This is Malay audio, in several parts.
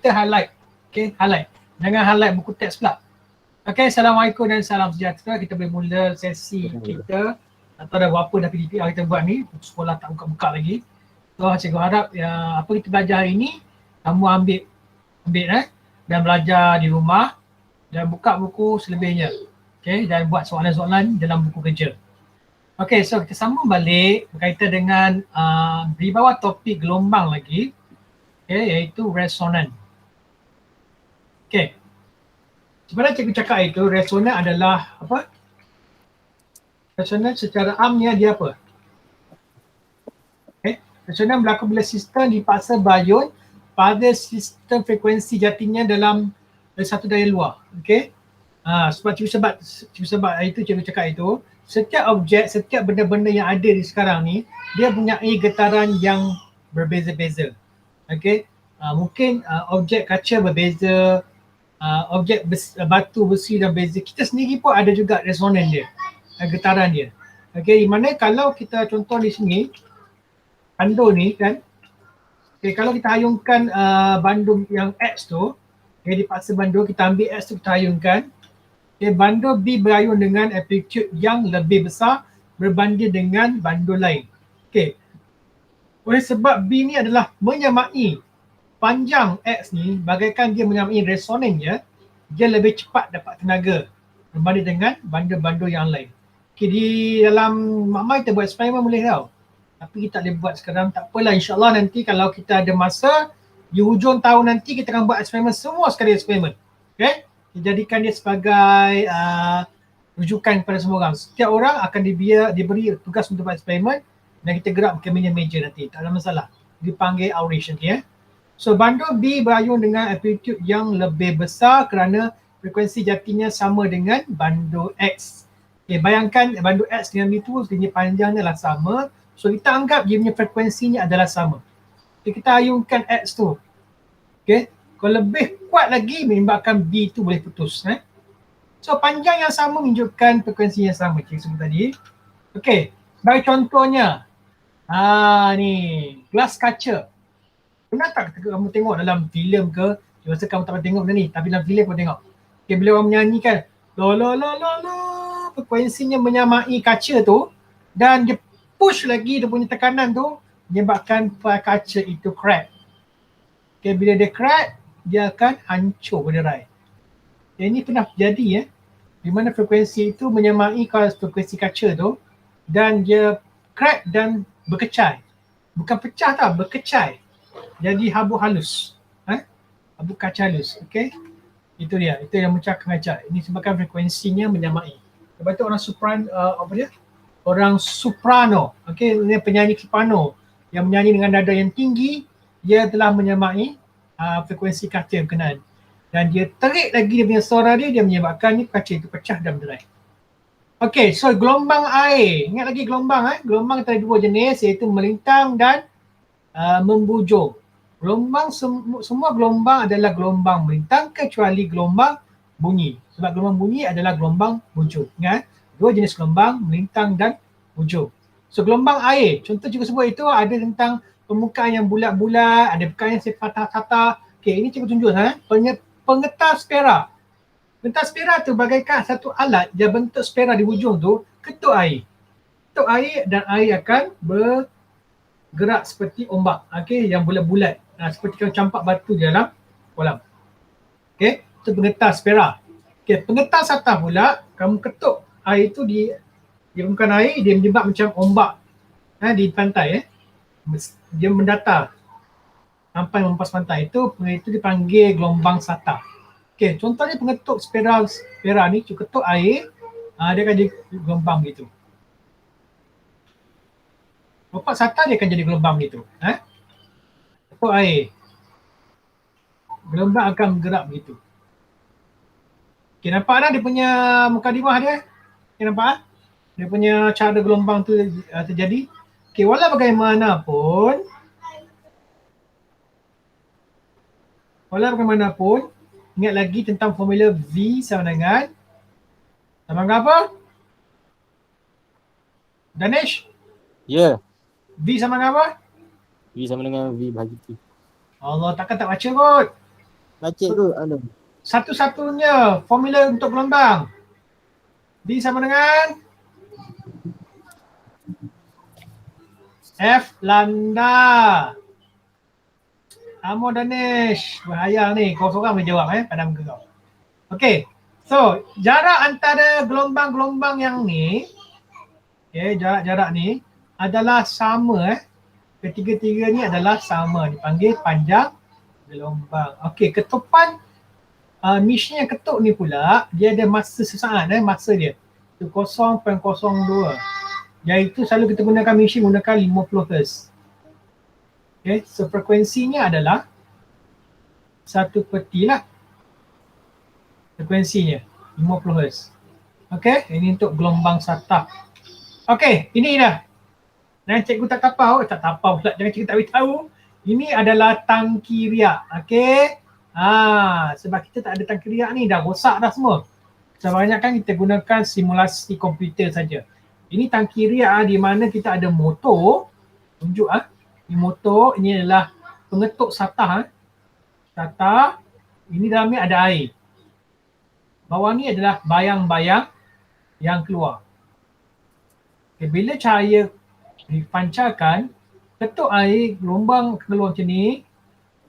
kita highlight. Okay, highlight. Jangan highlight buku teks pula. Okay, Assalamualaikum dan salam sejahtera. Kita boleh mula sesi kita. Atau dah berapa dah PDPR kita buat ni. Sekolah tak buka-buka lagi. So, cikgu harap apa kita belajar hari ni, kamu ambil dan belajar di rumah dan buka buku selebihnya. Okay, dan buat soalan-soalan dalam buku kerja. Okay, so kita sambung balik berkaitan dengan di bawah topik gelombang lagi. Okay, iaitu resonan. Okay. Sebenarnya cikgu cakap itu, resonan adalah apa? Resonan secara amnya dia apa? Okay. Resonan berlaku bila sistem dipaksa bayun pada sistem frekuensi jatinya dalam satu daya luar. Okay. Sebab itu cikgu cakap itu, setiap objek, setiap benda-benda yang ada di sekarang ni, dia punya getaran yang berbeza-beza. Okay. Mungkin objek kaca berbeza, objek batu, besi dan beza. Kita sendiri pun ada juga resonan dia, getaran dia. Okay, di mana kalau kita contoh di sini, bandu ni kan, okay, kalau kita hayungkan bandu yang X tu, okay, dipaksa bandu, kita ambil X tu kita hayungkan, okay, bandu B berayun dengan amplitude yang lebih besar berbanding dengan bandu lain. Okay. Oleh sebab B ni adalah menyamai panjang X ni, bagaikan dia menyamai resonannya, dia lebih cepat dapat tenaga berbanding dengan bandu-bandu yang lain. Okay, di dalam Mak kita buat eksperimen boleh tau. Tapi kita tak boleh buat sekarang, tak apalah, insyaAllah nanti kalau kita ada masa, di hujung tahun nanti kita akan buat eksperimen, semua sekali eksperimen. Okay, dijadikan dia sebagai rujukan kepada semua orang. Setiap orang akan diberi tugas untuk buat eksperimen dan kita gerak ke meja nanti, tak ada masalah. Dipanggil outreach nanti ya. So bandu B berayun dengan amplitude yang lebih besar kerana frekuensi jatinya sama dengan bandu X. Okay, bayangkan bandu X dengan B tu dia panjangnya adalah sama. So kita anggap dia punya frekuensinya adalah sama. Okay, kita ayunkan X tu. Okay, kalau lebih kuat lagi menyebabkan B tu boleh putus. So panjang yang sama menunjukkan frekuensi yang sama. Cikgu sebut tadi. Okay, bagi contohnya. Ni gelas kaca. Pernah tak kamu tengok dalam filem ke? Saya rasa kamu tak pernah tengok benda ni, tapi dalam filem kamu tengok. Okay, bila orang menyanyikan la la la la la, frekuensinya menyamai kaca tu dan dia push lagi dia punya tekanan tu menyebabkan kaca itu crack. Okay, bila dia crack, dia akan hancur berderai. Ini pernah terjadi ya. Di mana frekuensi itu menyamai frekuensi kaca tu dan dia crack dan berkecai. Bukan pecah tau, berkecai. Jadi habuk halus. Habuk kaca halus. Okay. Itu dia. Itu yang memecahkan kaca. Ini sebabkan frekuensinya menyamai. Sebab itu orang orang soprano. Okay. Ini penyanyi soprano yang menyanyi dengan nada yang tinggi, dia telah menyamai frekuensi kaca yang berkenaan. Dan dia terik lagi dia punya suara dia menyebabkan kaca itu pecah dan berderai. Okay, so gelombang air. Ingat lagi gelombang. Gelombang ada dua jenis, iaitu melintang dan membujur. Gelombang semua gelombang adalah gelombang melintang kecuali gelombang bunyi. Sebab gelombang bunyi adalah gelombang bujur. Ingat, dua jenis gelombang, melintang dan bujur. So gelombang air, contoh cikgu sebut itu ada tentang permukaan yang bulat-bulat, ada permukaan yang sepatah-patah. Okay, ini cikgu tunjuk pengetar spera. Pengetar spera tu bagaikan satu alat yang bentuk spera di hujung tu ketuk air. Ketuk air dan air akan bergerak seperti ombak. Okay, yang bulat-bulat. Seperti kalau campak batu di dalam kolam. Okay, itu pengetar spera. Okay, pengetar satah pula, kamu ketuk air itu di permukaan air, dia menyebab macam ombak di pantai. Dia mendatar sampai mempas pantai. Itu dipanggil gelombang satah. Okay, contohnya pengetuk spera ni, ketuk air, dia akan jadi gelombang gitu. Lompat satah dia akan jadi gelombang gitu. Ketuk air. Gelombang akan bergerak begitu. Okay, nampak tak dia punya mukadimah dia? Okay, nampak? Dia punya cara gelombang tu terjadi. Okay, walau bagaimanapun, ingat lagi tentang formula V sama dengan apa? Danish? Ya. V sama dengan apa? V sama dengan V bahagi T. Allah, takkan tak baca kot. Baca tu anu. Satu-satunya formula untuk gelombang. B sama dengan F lambda. Amo Danesh, bahaya ni. Kau seorang boleh jawab pada muka kau. Okey. So, jarak antara gelombang-gelombang yang ni, jarak-jarak ni adalah sama Ketiga-tiga ni adalah sama, dipanggil panjang gelombang. Okey, ketupan niche-nya ketuk ni pula, dia ada masa sesaat masa dia. Itu 0.02. Iaitu selalu kita gunakan machine gunakan 50 Hz. Okay, so frekuensinya adalah 1/T lah. Frekuensinya 50 Hz. Okay, ini untuk gelombang satah. Okay, ini dah. Dan cikgu tak tapau pula, jangan cikgu tak beritahu. Ini adalah tangki riak. Okay. Sebab kita tak ada tangki riak ni, dah rosak dah semua. Kebanyakan kita gunakan simulasi komputer saja. Ini tangki riak di mana kita ada motor. Tunjuk Ini motor, ini adalah pengetuk satah. Satah, ini dalamnya ada air. Bawah ni adalah bayang-bayang yang keluar. Okay, bila cahaya dipancarkan, ketuk air, gelombang keluar macam ni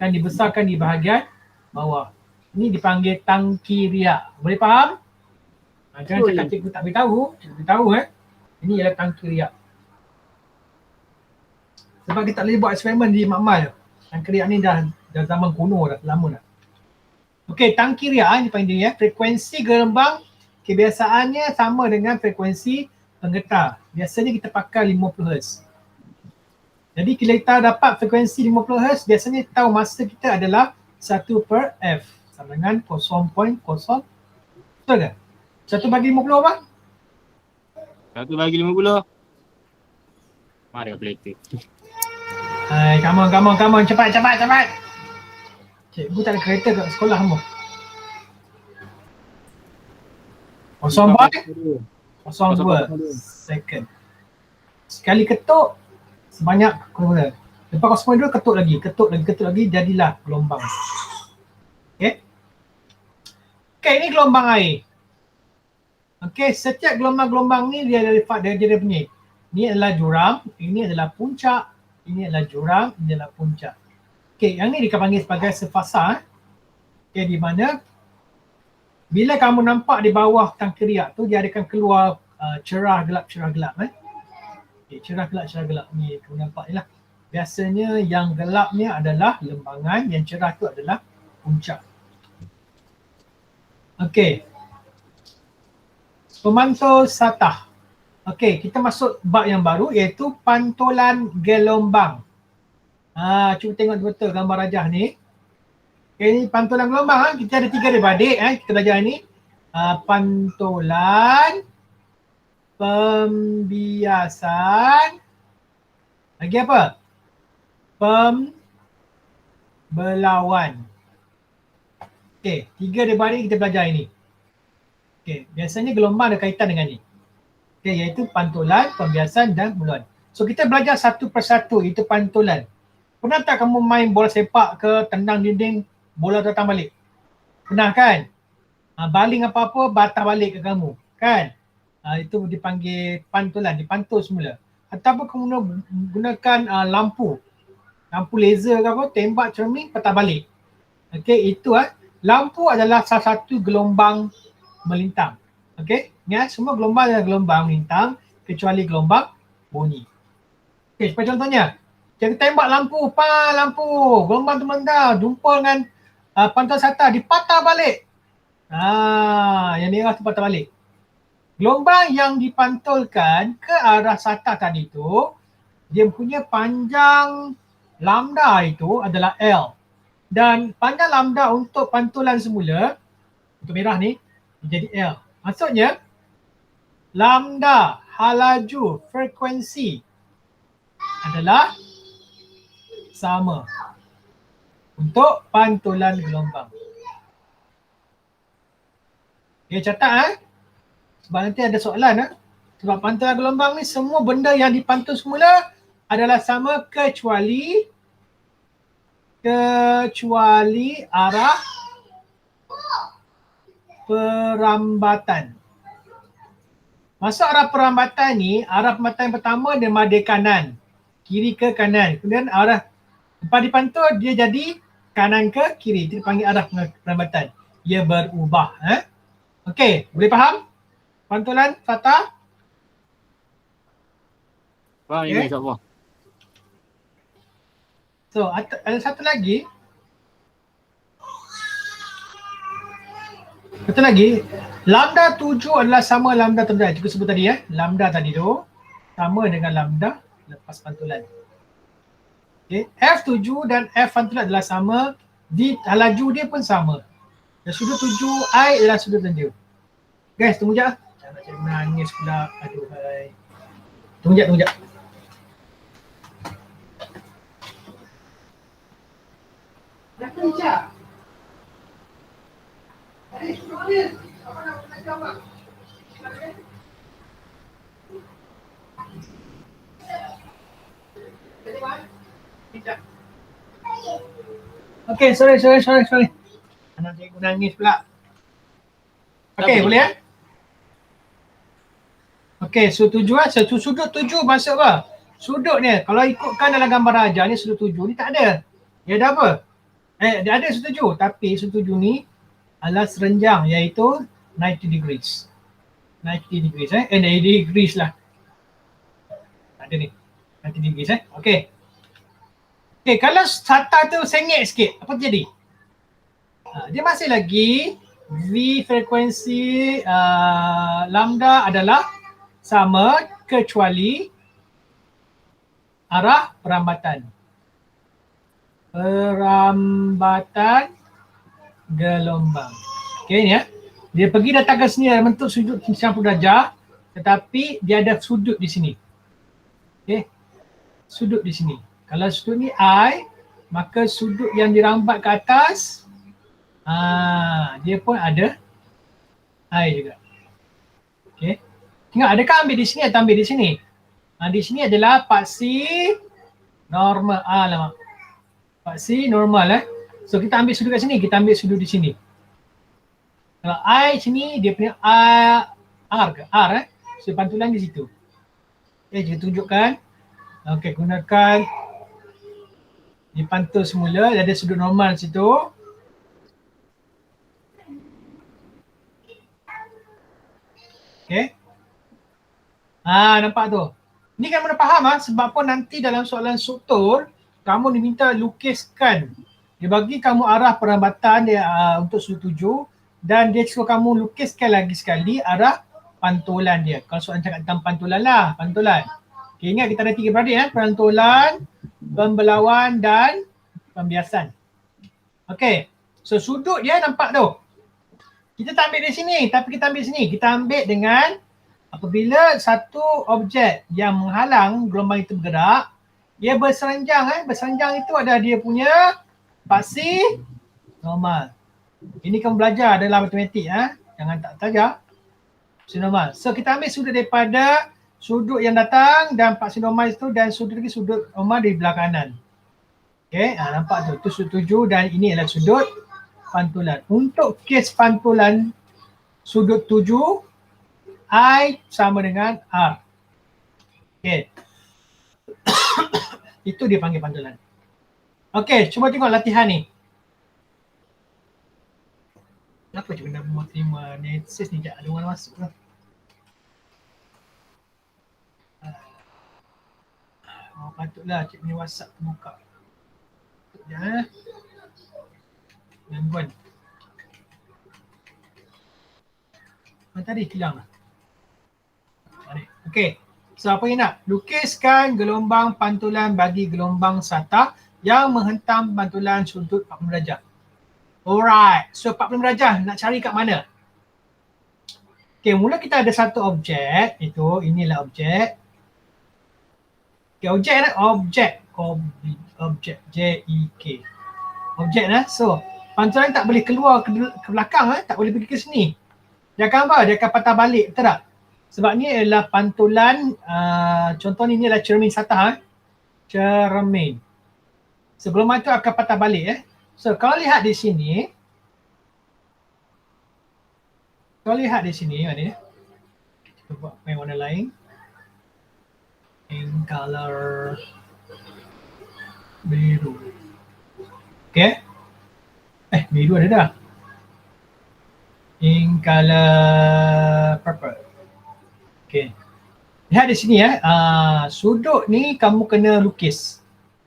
dan dibesarkan di bahagian bawah. Ini dipanggil tangki riak. Boleh faham? Jangan cakap cikgu tak beritahu. Cikgu beritahu Ini ialah tangki riak. Sebab kita tak boleh buat eksperimen di makmal. Tangki riak ni dah zaman kuno dah, lama dah. Okey, tangki riak ni panggil frekuensi gelombang kebiasaannya sama dengan frekuensi penggetar. Biasanya kita pakai 50 Hz. Jadi bila kita dapat frekuensi 50 Hz, biasanya tahu masa kita adalah 1/F sama dengan 0.0. Betul ke? 1/50 apa? 1/50. Mari peliti. Hai, come on. Cepat. Cikgu tak ada kereta kat sekolah kamu. 0.02 second. Sekali ketuk sebanyak keluar. Lepas 0.2 ketuk lagi, jadilah gelombang. Okey, ini gelombang air. Okey, setiap gelombang-gelombang ni dia ada dia punya. Ini adalah jurang, ini adalah puncak, ini adalah jurang, ini adalah puncak. Okey, yang ni dipanggil sebagai sefasa. Okey, di mana bila kamu nampak di bawah tangki riak tu, dia akan keluar cerah gelap. Okay, cerah gelap ni kamu nampak ni lah. Biasanya yang gelapnya adalah lembangan, yang cerah tu adalah puncak. Okey. Pemantul satah. Okey, kita masuk bab yang baru iaitu pantulan gelombang. Cuba tengok betul gambar rajah ni. Okay, ni pantulan gelombang. Kita ada 3 daripada adik. Kita belajar ni. Pantulan, pembiasan, lagi apa? Pembelawan. Okay, 3 daripada kita belajar ini. Okay, biasanya gelombang ada kaitan dengan ni. Okay, iaitu pantulan, pembiasan dan pembelawan. So kita belajar satu persatu, itu pantulan. Pernah tak kamu main bola sepak ke, tendang dinding, bola datang balik? Pernah kan? Baling apa-apa, batah balik ke kamu. Kan? Itu dipanggil pantulan, dipantul semula. Ataupun kamu gunakan lampu laser ke apa, tembak cermin, patah balik. Okey, itu lampu adalah salah satu gelombang melintang. Okey, ingat semua gelombang adalah gelombang melintang kecuali gelombang bunyi. Okey, seperti contohnya, kita tembak lampu, gelombang tu melintang, jumpa dengan pantulan satah, dipatah balik. Yang merah tu patah balik. Gelombang yang dipantulkan ke arah satah tadi tu, dia punya panjang lambda itu adalah L. Dan panjang lambda untuk pantulan semula, untuk merah ni, jadi L. Maksudnya, lambda, halaju, frekuensi adalah sama untuk pantulan gelombang. Okay, catat sebab nanti ada soalan sebab pantulan gelombang ni semua benda yang dipantul semula adalah sama kecuali arah perambatan. Masuk arah perambatan ni, arah perambatan yang pertama dia madai kanan. Kiri ke kanan. Kemudian arah lepas dipantul dia jadi kanan ke kiri. Itu dipanggil arah perambatan. Ia berubah. Okey, boleh faham? Pantulan Fatah? Faham Okay. ini insyaAllah. So, ada satu lagi. Satu lagi. Lambda 7 adalah sama lambda terdekat. Cikgu sebut tadi Lambda tadi tu sama dengan lambda lepas pantulan. Okay. F7 dan F pantulan adalah sama. Di laju dia pun sama. Dan sudut 7I adalah sudut tentu. Guys, tunggu sekejap. Jangan nak cikgu nangis pula. Aduhai. Tunggu sekejap. Kenapa sekejap? Apa nak jawab? Okay, sorry. Anak cikgu nangis pula. Okay, boleh Okay, sudut 7 sudut 7 maksud apa? Sudut ni, kalau ikutkan dalam gambar ajar ni sudut 7 ni tak ada. Dia ada apa? Dia ada sudut 7 tapi sudut 7 ni adalah serenjang iaitu 90 degrees. 90 degrees 90 degrees lah. Ada ni. 90 degrees Okay. Okay, kalau sata tu sengit sikit, apa terjadi? Dia masih lagi V frekuensi lambda adalah sama kecuali arah perambatan. Perambatan gelombang. Okay ni Dia pergi datang ke sini dalam bentuk sudut 90 darjah tetapi dia ada sudut di sini. Okay. Sudut di sini. Kalau sudut ni I, maka sudut yang dirambat ke atas dia pun ada I juga. Okay. Tengok adakah ambil di sini atau ambil di sini? Di sini adalah paksi normal. Alamak. Paksi normal So kita ambil sudut kat sini, kita ambil sudut di sini. Kalau I sini dia punya R ke? R So pantulan di situ. Okay, kita tunjukkan. Okay, gunakan dipantul semula, dia ada sudut normal di situ. Okay. Nampak tu. Ni kan mana faham sebab apa nanti dalam soalan struktur kamu diminta lukiskan. Dia bagi kamu arah perambatan dia untuk sudut 7 dan dia suruh kamu lukiskan lagi sekali arah pantulan dia. Kalau soalan cakap tentang pantulan lah, pantulan. Okay, ingat kita ada 3 beradik pantulan, pembelauan dan pembiasan. Okay, so sudut dia nampak tu. Kita tak ambil di sini tapi kita ambil sini. Kita ambil dengan apabila satu objek yang menghalang gelombang itu bergerak, dia berseranjang. Berseranjang itu ada dia punya paksi normal. Ini kamu belajar dalam matematik. Jangan tak belajar. Paksi normal. So kita ambil sudut daripada sudut yang datang dan paksi normal itu dan sudut lagi sudut normal di belah kanan. Okay, nampak tu. Itu sudut 7 dan ini adalah sudut pantulan. Untuk kes pantulan sudut 7, I sama dengan R. Okay. Itu dia panggil pantulan. Okay, cuba tengok latihan ni. Kenapa cikgu nak buat terima Netsis ni? Sekejap ada orang masuk lah. Patutlah cikgu ni WhatsApp terbuka. Sekejap gangguan. Tadi hilang lah. Okey. So apa yang nak? Lukiskan gelombang pantulan bagi gelombang sata yang menghentam pantulan sudut 40 darjah. Alright. So 40 darjah nak cari kat mana? Okey, mula kita ada satu objek. Inilah objek. Okey, objek JEK. Objek So pantulan tak boleh keluar ke belakang tak boleh pergi ke sini. Dia akan apa? Dia akan patah balik, betul tak? Sebab ni adalah pantulan, contoh ni adalah cermin sata. Cermin. Sebelum itu akan patah balik. So kalau lihat di sini, Kau lihat di sini mana ni? Kita buat main warna lain. In color biru. Okay. Biru ada dah. In color purple. Okay. Lihat di sini sudut ni kamu kena lukis.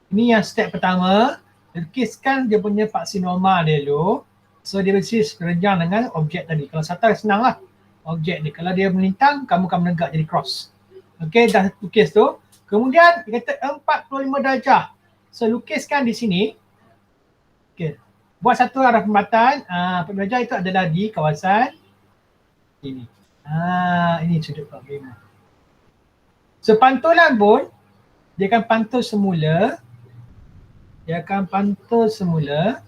Ini yang step pertama. Lukiskan dia punya paksi normal dia dulu. So dia mesti serenjang dengan objek tadi. Kalau satu senang lah objek ni. Kalau dia melintang, kamu akan menegak jadi cross. Okay, dah lukis tu. Kemudian dia kata 45 darjah. So lukiskan di sini. Okay. Buat satu arah pembatan. 45 darjah itu adalah di kawasan ini. Ini sudut 45. So pantulan pun dia akan pantul semula. Dia akan pantul semula.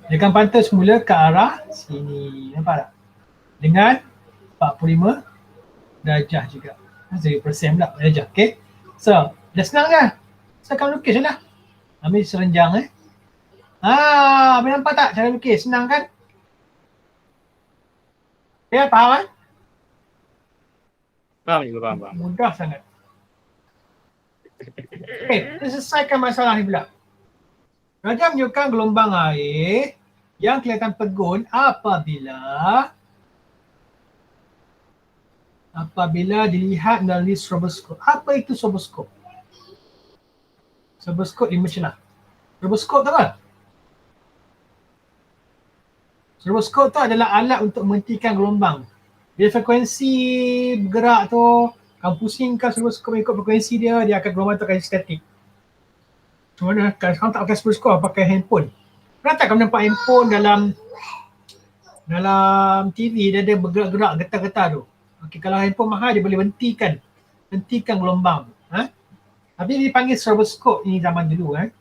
Dia akan pantul semula ke arah sini. Nampak tak? Dengan 45 darjah juga. 1% pula darjah. Okay. So dah senang kan? So kamu lukis je lah. Ambil serenjang Ambil nampak tak cara lukis? Senang kan? Ya, faham kan? Faham juga, faham. Mudah sangat. Okay, kita selesaikan masalah ni pula. Raja menunjukkan gelombang air yang kelihatan pegun apabila dilihat melalui stroboskop. Apa itu stroboskop? Stroboskop 5 celah. Stroboskop tu apa? Stroboskop tu adalah alat untuk menghentikan gelombang. Bila frekuensi bergerak tu, kamu pusingkan stroboskop ikut frekuensi dia akan gelombang tu akan statik. Macam mana? Kalau kamu tak pakai stroboskop, pakai handphone. Pernah tak kamu nampak handphone dalam TV dia ada bergerak-gerak, getar-getar tu. Okay, kalau handphone mahal dia boleh hentikan gelombang. Tapi dia dipanggil stroboskop ini zaman dulu. 5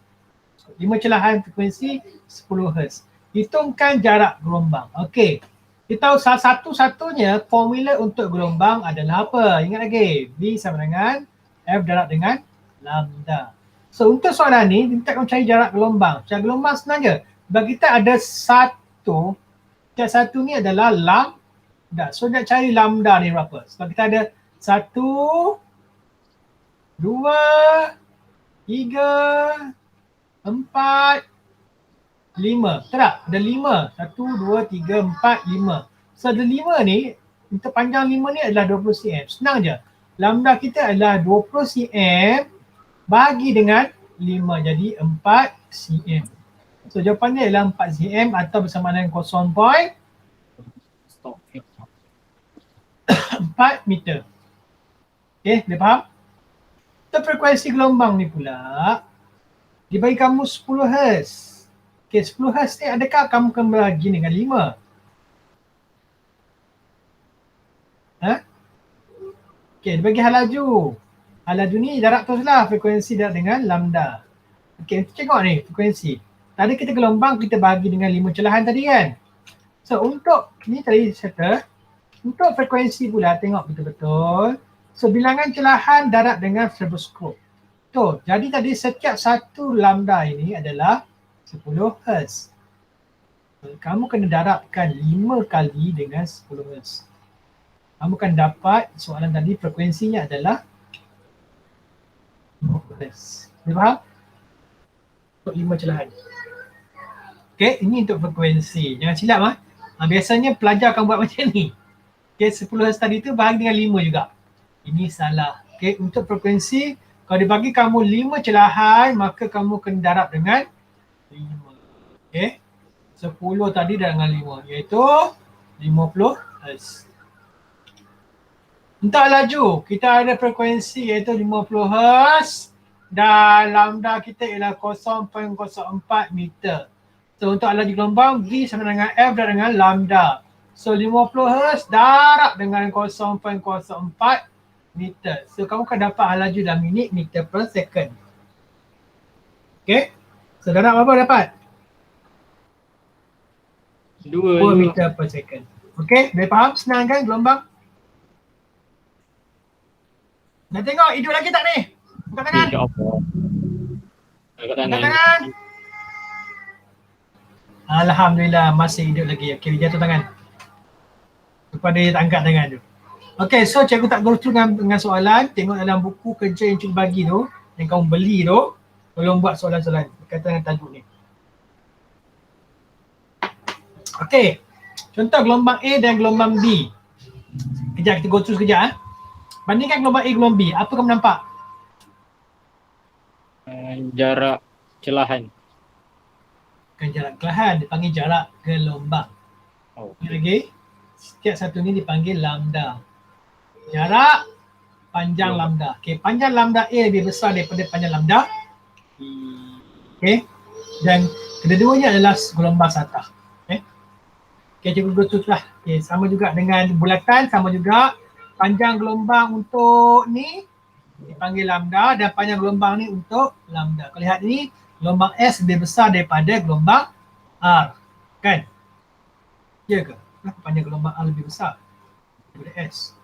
celahan frekuensi 10 Hz. Hitungkan jarak gelombang. Okey. Kita tahu salah satu-satunya formula untuk gelombang adalah apa? Ingat lagi. V sama dengan F darab dengan lambda. So untuk soalan ni, kita akan cari jarak gelombang. Jarak gelombang senang je. Bagi kita ada satu. Satu ni adalah lambda. So nak cari lambda ni berapa? Sebab kita ada 1, 2, 3, 4, 5. Betul tak? Ada 5. 1, 2, 3, 4, 5. So ada 5 ni, untuk panjang 5 ni adalah 20 cm. Senang je. Lambda kita adalah 20 cm bagi dengan 5. Jadi 4 cm. So jawapannya adalah 4 cm atau bersamaan dengan 0.4 meter. Okay, boleh faham? Untuk frekuensi gelombang ni pula, dia bagi kamu 10 Hz. Okay, 10 Hz ni adakah kamu akan berbagi dengan 5? Okay, dia bagi hal laju. Hal laju ni jarak terus lah, frekuensi darab dengan lambda. Okay, kita tengok ni frekuensi. Tadi kita gelombang, kita bagi dengan 5 celahan tadi kan? So untuk ni tadi serta, untuk frekuensi pula tengok betul-betul. So bilangan celahan darab dengan stroboskop. Betul, jadi tadi setiap satu lambda ini adalah 10 Hz. Kamu kena darabkan 5 kali dengan 10 Hz. Kamu akan dapat soalan tadi frekuensinya adalah 5 Hz. Boleh faham? Untuk 5 celahan. Okay, ini untuk frekuensi. Jangan silap biasanya pelajar akan buat macam ni. Okay, 10 Hz tadi tu bahagi dengan 5 juga. Ini salah. Okay, untuk frekuensi, kalau dibagi kamu 5 celahan, maka kamu kena darab dengan 5. Okay. 10 tadi darab dengan 5 iaitu 50 Hz. Untuk laju, kita ada frekuensi iaitu 50 Hz dan lambda kita ialah 0.04 meter. So untuk laju gelombang, V sama dengan F darab dengan lambda. So 50 Hz darab dengan 0.04 meter. So kamu akan dapat laju dalam minit meter per second. Okay. So darab berapa dapat? 2 meter per second. Okay, boleh faham? Senang kan gelombang? Nak tengok hidup lagi tak ni? Buka tangan. Buka Buka tangan. Alhamdulillah masih hidup lagi. Okey, jatuh tangan. Kepada dia tak angkat tangan tu. Okey, so cikgu tak go through dengan soalan. Tengok dalam buku kerja yang cikgu bagi tu, yang kamu beli tu, tolong buat soalan-soalan berkaitan dengan tajuk ni. Okey, contoh gelombang A dan gelombang B. Kejap kita go through sekejap. Bandingkan gelombang A gelombang B, apa kamu nampak? Jarak celahan. Bukan jarak kelahan, dipanggil jarak gelombang. Oh. Lagi, setiap satu ni dipanggil lambda. Jarak panjang lambda. Okey, panjang lambda A lebih besar daripada panjang lambda B. Okey. Dan kedua-duanya adalah gelombang satah. Okey. Okey, cikgu go through lah. Okey, sama juga dengan bulatan, sama juga panjang gelombang untuk ni dipanggil lambda dan panjang gelombang ni untuk lambda. Kalau lihat ni, gelombang S lebih besar daripada gelombang R. Kan? Ya ke? Kenapa panjang gelombang R lebih besar daripada S?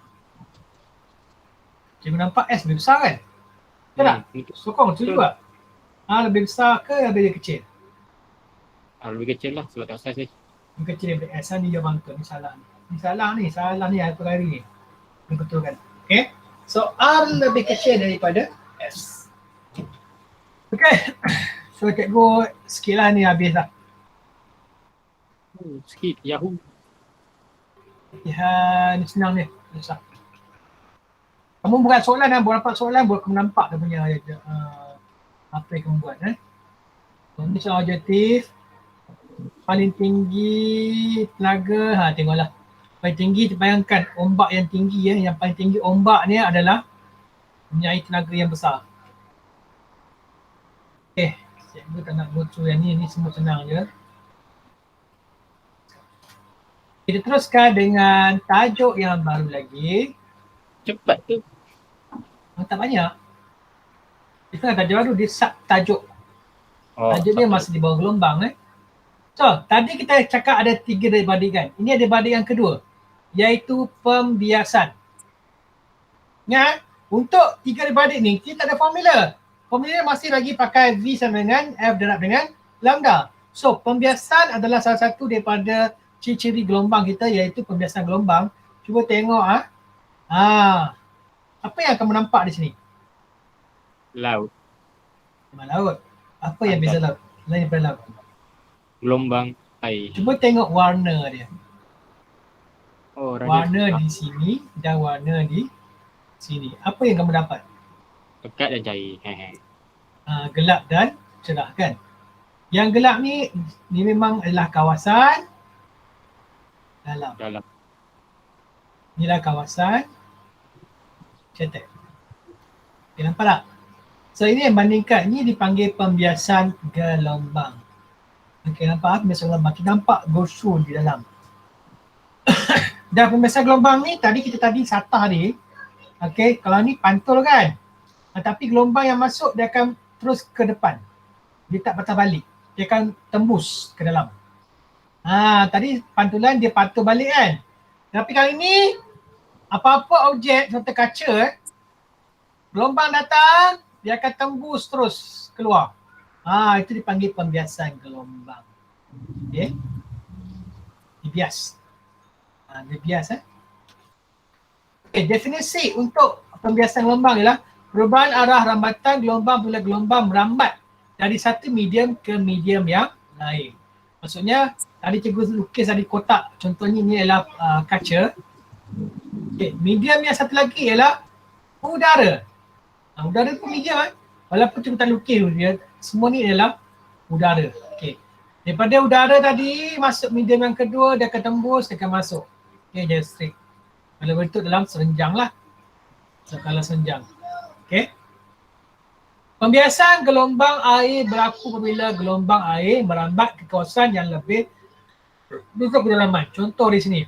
Cikgu nampak S lebih besar kan? Betul tak? Sokong tu juga. Lebih besar ke lebih kecil? Lebih kecil lah sebab tak saiz ni. Lebih kecil daripada S. Ni jawapan betul. Ni salah ni. Salah ni satu hari ni. Ini betul kan? Okay. So R lebih kecil daripada S. Okay. So cikgu sikit lah ni habis lah. Sikit, Yahoo. Ya, ni senang ni. Susah. Kamu buat soalan buat dapat soalan, buat kamu nampak dia punya apa yang kamu buat. Ini soal objektif. Paling tinggi tenaga, tengoklah. Paling tinggi bayangkan ombak yang tinggi yang paling tinggi ombak ni adalah mempunyai tenaga yang besar. Okay, cikgu tak nak go through yang ni semua senang je. Kita teruskan dengan tajuk yang baru lagi. Cepat tu. Tak banyak. Itu kan tajuk baru, dia sub tajuk. Tajuk dia masih di bawah gelombang. So, tadi kita cakap ada 3 daripada kan. Ini ada daripada yang kedua, iaitu pembiasan. Ingat, untuk 3 daripada ni, kita tak ada formula. Formula masih lagi pakai V sama dengan F darab dengan lambda. So, pembiasan adalah salah satu daripada ciri-ciri gelombang kita, iaitu pembiasan gelombang. Cuba tengok apa yang kamu nampak di sini? Laut. Laut. Apa yang beza laut? Lain daripada laut. Gelombang air. Cuba tengok warna dia. Warna radius di sini dan warna di sini. Apa yang kamu dapat? pekat dan cair. Gelap dan cerah kan? Yang gelap ni memang adalah kawasan dalam. Inilah kawasan cetek. Okay, nampak tak? So ini yang bandingkan, ini dipanggil pembiasan gelombang. Okay, nampak pembiasan gelombang. Kita nampak gosur di dalam. Dan pembiasan gelombang ni tadi satah ni. Okay, kalau ni pantul kan. Tapi gelombang yang masuk dia akan terus ke depan. Dia tak patah balik. Dia akan tembus ke dalam. Tadi pantulan dia pantul balik kan. Tapi kali ni apa-apa objek contoh kaca gelombang datang, dia akan tembus terus keluar. Itu dipanggil pembiasan gelombang. Okay. Dibias. Dibias Okay, definisi untuk pembiasan gelombang ialah perubahan arah rambatan gelombang bila gelombang merambat dari satu medium ke medium yang lain. Maksudnya tadi cikgu lukis tadi kotak, contohnya ni ialah kaca. Okay, medium yang satu lagi ialah udara. Udara pun medium walaupun cikgu tak lukis dia, semua ni ialah udara. Okay. Daripada udara tadi masuk medium yang kedua, dia akan tembus, dia akan masuk. Okay, dia straight. Kalau bentuk dalam serenjang lah. Skala serenjang. Okay. Pembiasan gelombang air berlaku apabila gelombang air merambat ke kawasan yang lebih duduk kedalaman. Contoh di sini.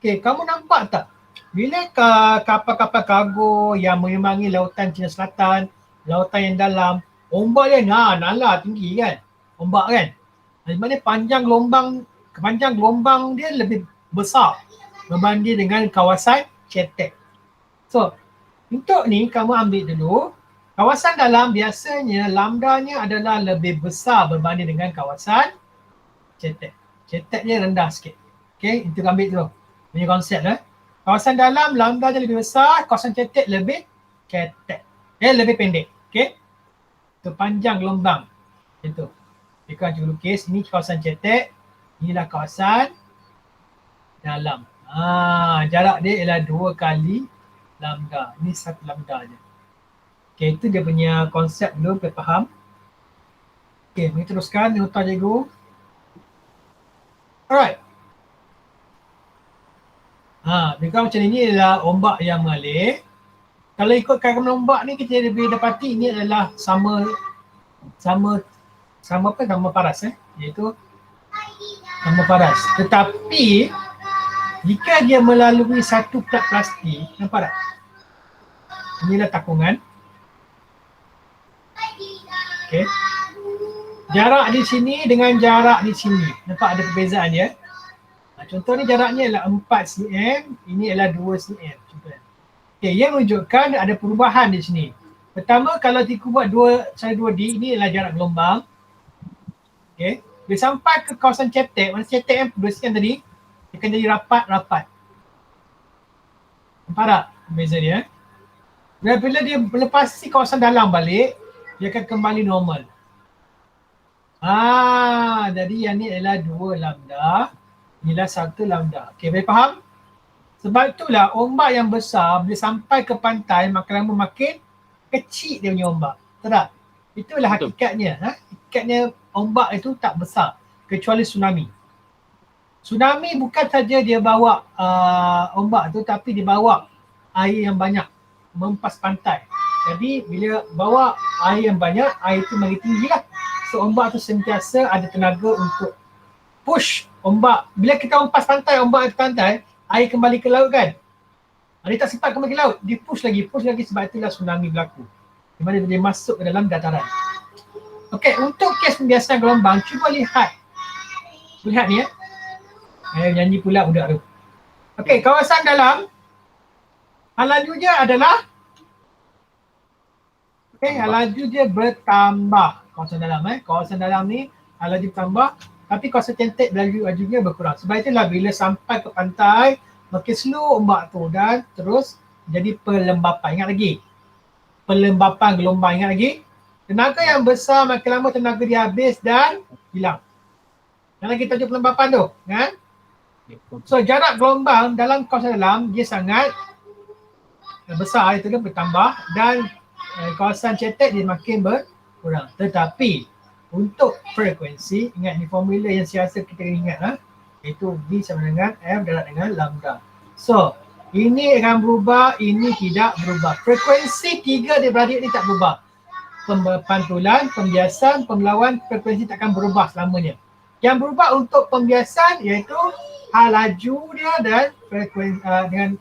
Okay, kamu nampak tak? Bila kapal-kapal kargo yang menyembangi lautan Cina Selatan, lautan yang dalam, ombak dia nala tinggi kan? Ombak kan? Sebenarnya panjang gelombang dia lebih besar berbanding dengan kawasan cetek. So, untuk ni kamu ambil dulu Kawasan dalam biasanya lambdanya adalah lebih besar berbanding dengan kawasan cetek. Cetek dia rendah sikit. Okay, itu ambil tu. Punya konsep Kawasan dalam lambdanya lebih besar, kawasan cetek lebih cetek. Lebih pendek. Okay. Itu panjang gelombang. Itu. Jika cikgu lukis, ini kawasan cetek, inilah kawasan dalam. Jarak dia ialah 2 kali lambda. Ini 1 lambda je. Okay, itu dia punya konsep dulu, boleh faham. Okay, mari teruskan nota cikgu. Alright. Jika macam ini adalah ombak yang mengalir. Kalau ikutkan ombak ni kita lebih dapati ini adalah sama paras iaitu sama paras. Tetapi jika dia melalui satu plat plastik, nampak tak? Inilah takungan. Okey. Jarak di sini dengan jarak di sini. Nampak ada perbezaan dia? Contoh ni jaraknya ialah 4 cm, ini ialah 2 cm. Okey, yang menunjukkan ada perubahan di sini. Pertama, kalau cikgu buat 2D, ini ialah jarak gelombang. Okey, dia sampai ke kawasan cetek, mana cetek yang bersihkan tadi, dia akan jadi rapat-rapat. Nampak tak beza dia? Dan bila dia melepasi kawasan dalam balik, dia akan kembali normal. Jadi yang ni adalah 2 lambda, inilah 1 lambda. Okey, boleh faham? Sebab itulah ombak yang besar bila sampai ke pantai makin lama makin kecil dia punya ombak. Betul tak? Itulah hakikatnya. Hakikatnya ombak itu tak besar kecuali tsunami. Tsunami bukan saja dia bawa ombak tu, tapi dia bawa air yang banyak mempas pantai. Jadi bila bawa air yang banyak, air itu makin tinggi lah. So ombak tu sentiasa ada tenaga untuk push ombak. Bila kita mempas pantai, ombak ke pantai, air kembali ke laut kan? Dia tak sempat kembali ke laut, dia push lagi sebab itulah tsunami berlaku. Di mana dia masuk ke dalam dataran. Okey, untuk kes pembiasan gelombang, cuba lihat. Lihat ni nyanyi pula budak tu. Okey, kawasan dalam, lajunya adalah laju dia bertambah. Kawasan dalam ni laju bertambah, tapi kawasan cetek lajunya berkurang. Sebab itulah bila sampai ke pantai, makin slow ombak tu dan terus jadi pelembapan. Ingat lagi? Pelembapan gelombang, ingat lagi? Tenaga yang besar makin lama tenaga dia habis dan hilang. Yang lagi tajuk pelembapan tu, kan? So jarak gelombang dalam kawasan dalam dia sangat besar, itu dia bertambah dan kawasan cetek dia makin berkurang. Tetapi untuk frekuensi, ingat ni formula yang siasa kita ingat iaitu V sama dengan F darab dengan lambda. So ini akan berubah, ini tidak berubah. Frekuensi 3 adik-beradik ni tak berubah. Pantulan, pembiasan, pemelawan, frekuensi tak akan berubah selamanya. Yang berubah untuk pembiasan iaitu laju dia dan frekuensi dengan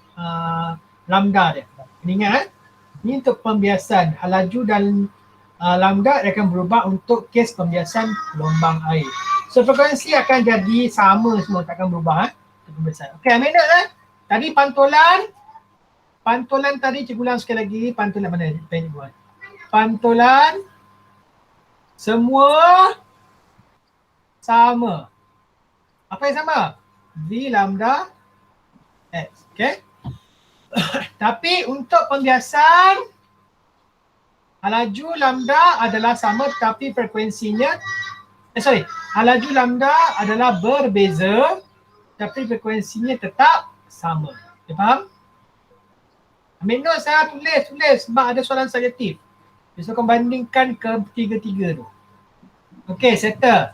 lambda dia. Ingat ini untuk pembiasan, laju dan lambda dia akan berubah untuk kes pembiasan gelombang air. So frekuensi akan jadi sama semua, tak akan berubah Okey, ambil note Tadi pantulan tadi cikgu ulang sekali lagi, pantulan mana pen buat. Pantulan semua sama. Apa yang sama? V lambda X. Okey. Tapi untuk pembiasan laju lambda adalah sama tapi frekuensinya laju lambda adalah berbeza tapi frekuensinya tetap sama. Okay, faham? Ambil note saya tulis sebab ada soalan subjektif. Besok kau bandingkan ke tiga-tiga tu. Okey, settle.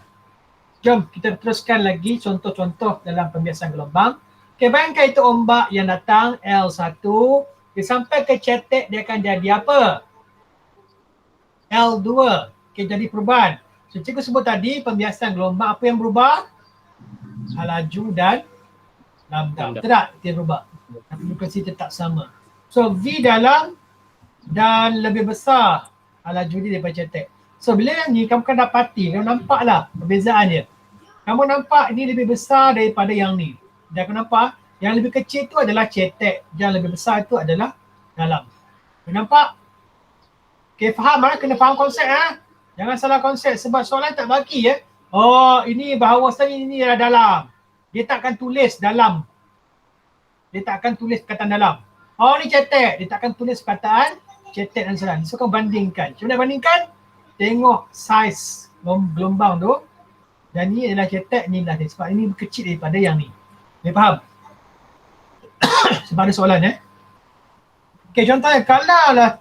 Jom kita teruskan lagi contoh-contoh dalam pembiasan gelombang. Okey, bayangkan itu ombak yang datang L1, dia sampai ke cetek dia akan jadi apa? L2. Okey, jadi perubahan. So cikgu sebut tadi pembiasan gelombang apa yang berubah? Laju dan lambda. Betul tak? Dia berubah. Tapi frekuensi tetap sama. So V dalam dan lebih besar laju dia daripada cetek. So bila yang ni kamu kan dapati, kamu nampaklah perbezaan dia. Kamu nampak ini lebih besar daripada yang ni. Dan kamu nampak yang lebih kecil tu adalah cetek, yang lebih besar itu adalah dalam. Kamu nampak? Okay, faham kena faham konsep Jangan salah konsep sebab soalan tak bagi Oh, ini bahawasanya ini adalah dalam. Dia takkan tulis dalam. Dia takkan tulis perkataan dalam. Oh, ni cetek. Dia takkan tulis perkataan cetek dan selan. So, kau bandingkan. Macam mana bandingkan? Tengok saiz gelombang tu. Dan ni adalah cetek, ni adalah cetek. Sebab ini kecil daripada yang ni. Dia faham? Sebab ada soalan Okay, contohnya kalau lah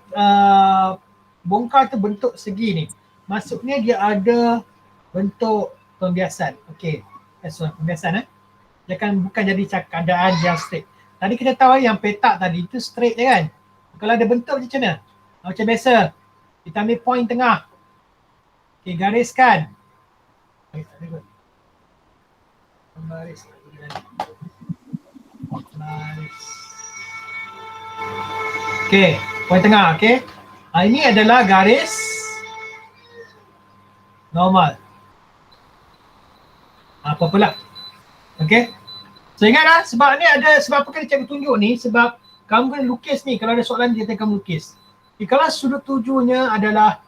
bongkar tu bentuk segi ni. Maksudnya dia ada bentuk pembiasan. Okay, that's one, pembiasan Dia kan bukan jadi keadaan yang straight. Tadi kita tahu yang petak tadi itu straight je kan. Kalau ada bentuk macam mana? Macam biasa. Kita ambil point tengah. Okay, gariskan. Baris. Okay, point tengah. Okay. Ini adalah garis normal. Apa pula? Okay. So ingat sebab ni ada, sebab apa kena cikgu tunjuk ni, sebab kamu kena lukis ni. Kalau ada soalan dia akan lukis. Okay, kalau sudut tujuhnya adalah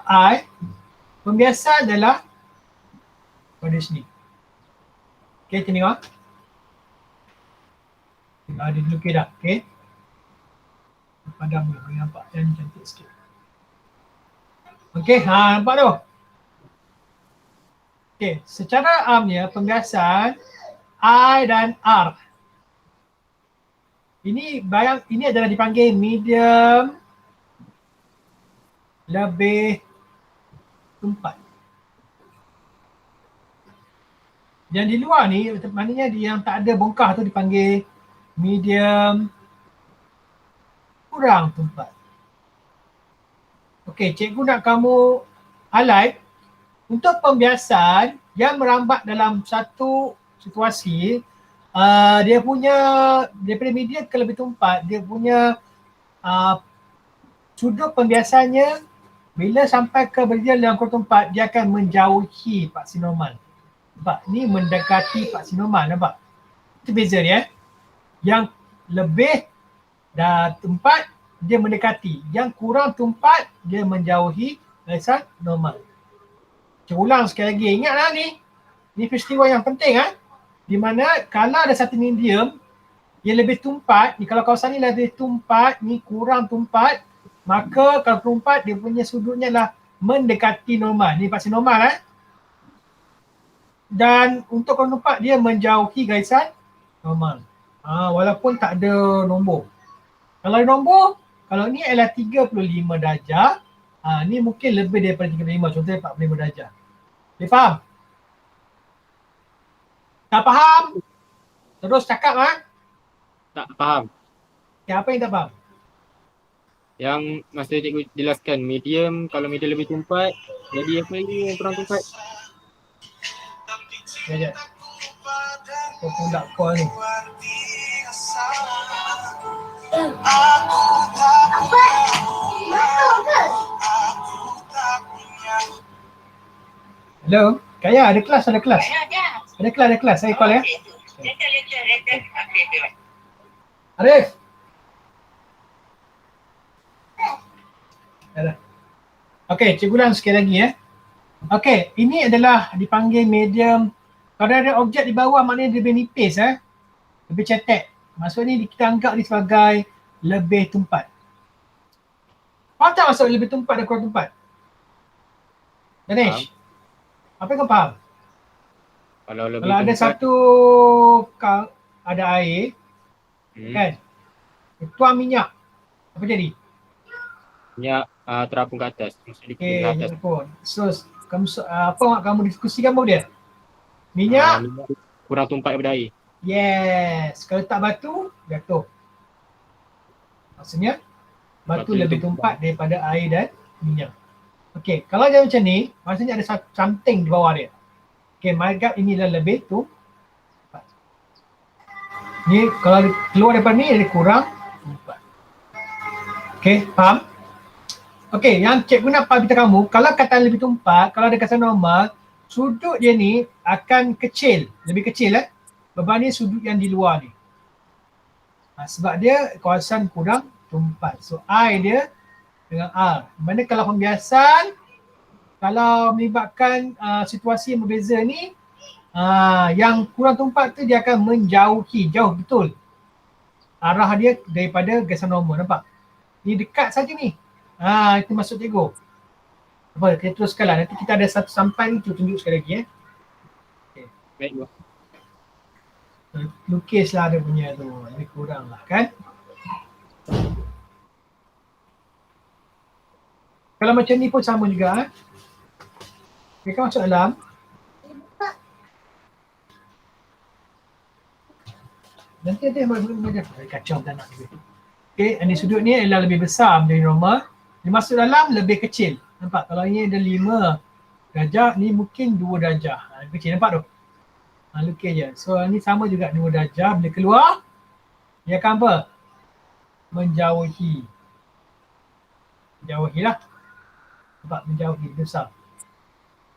I, pembiasa adalah pada sini. Okay, tengok. Dia lukis dah. Okay. Padam ni, bagi nampak yang cantik sikit. Okay, nampak tu? Okay, secara amnya pembiasan I dan R. Ini adalah dipanggil medium lebih tumpat. Yang di luar ni, maknanya yang tak ada bongkah tu dipanggil medium kurang tumpat. Okey, cikgu nak kamu highlight untuk pembiasan yang merambat dalam satu situasi, dia punya daripada medium ke lebih tumpat, dia punya sudut pembiasannya bila sampai ke medium dalam kurang tumpat, dia akan menjauhi paksi normal. Nampak? Ni mendekati paksi normal, nampak? Itu beza dia. Yang lebih dah tumpat, dia mendekati. Yang kurang tumpat, dia menjauhi barisan normal. Saya ulang sekali lagi. Ingatlah ni. Ni peristiwa yang penting di mana kalau ada satu medium yang lebih tumpat, ni kalau kawasan ni lebih tumpat, ni kurang tumpat, maka kalau tumpat dia punya sudutnya lah mendekati normal. Ni paksi normal Dan untuk kalau tumpat dia menjauhi garisan normal. Walaupun tak ada nombor. Kalau ada nombor, kalau ni adalah 35 darjah, ni mungkin lebih daripada 35, contohnya 45 darjah. Dia faham? Tak faham? Terus cakap Tak faham. Apa yang tak faham? Yang masa cikgu jelaskan medium, kalau medium lebih tumpat, jadi apa lagi yang kurang tumpat? Sekejap. Kau pula call ni. Hello? Kaya, ada kelas. Ada kelas. Saya call Arif. Okey, cikgu ulang sekali lagi Okey, ini adalah dipanggil medium. Kalau ada objek di bawah maknanya dia lebih nipis lebih cetek. Maksudnya kita anggap ni sebagai lebih tumpat. Faham tak maksud lebih tumpat dan kurang tumpat? Ganesh? Apa yang kau faham? Kalau lebih Kalau ada tumpat, satu ada air kan, tuang minyak, apa jadi? minyak terapung ke atas. Sedikit Okay, ke atas. so kamu apa mak kamu diskusikan apa dia? Minyak? Minyak kurang tumpat daripada air. Yes. Kalau tak batu, jatuh. Maksudnya batu lebih tumpat daripada air dan minyak. Okay, kalau dia macam ni, maksudnya ada something di bawah dia. Okay, my God, inilah lebih tumpat. Ni kalau keluar daripada ni, dia kurang tumpat. Okay, faham? Okay, yang cikgu nak beritahu kamu, kalau kataan lebih tumpat, kalau ada kataan normal, sudut dia ni akan kecil, lebih kecil berbanding sudut yang di luar ni. Sebab dia kawasan kurang tumpat. So I dia dengan R. Mana kalau pembiasan, kalau melibatkan situasi yang berbeza ni, yang kurang tumpat tu dia akan menjauhi, jauh betul arah dia daripada gasan normal, nampak? Ni dekat saja ni. Itu maksud cikgu. Apa, kita teruskanlah. Nanti kita ada satu sampai ni, tunjuk sekali lagi Baik bro. Lukislah dia punya tu, lebih kurang lah kan. Kalau macam ni pun sama juga. Dia kan masuk dalam. Nanti ada yang macam kacau tak nak juga. Okay, ini sudut ni adalah lebih besar dari normal. Dia masuk dalam lebih kecil. Nampak? Kalau ini ada 5 darjah, ni mungkin 2 darjah. Kecil, nampak tu? Lukis je. So ni sama juga 2 darjah. Bila keluar, dia akan apa? Menjauhi. Menjauhi lah. Nampak? Menjauhi, besar.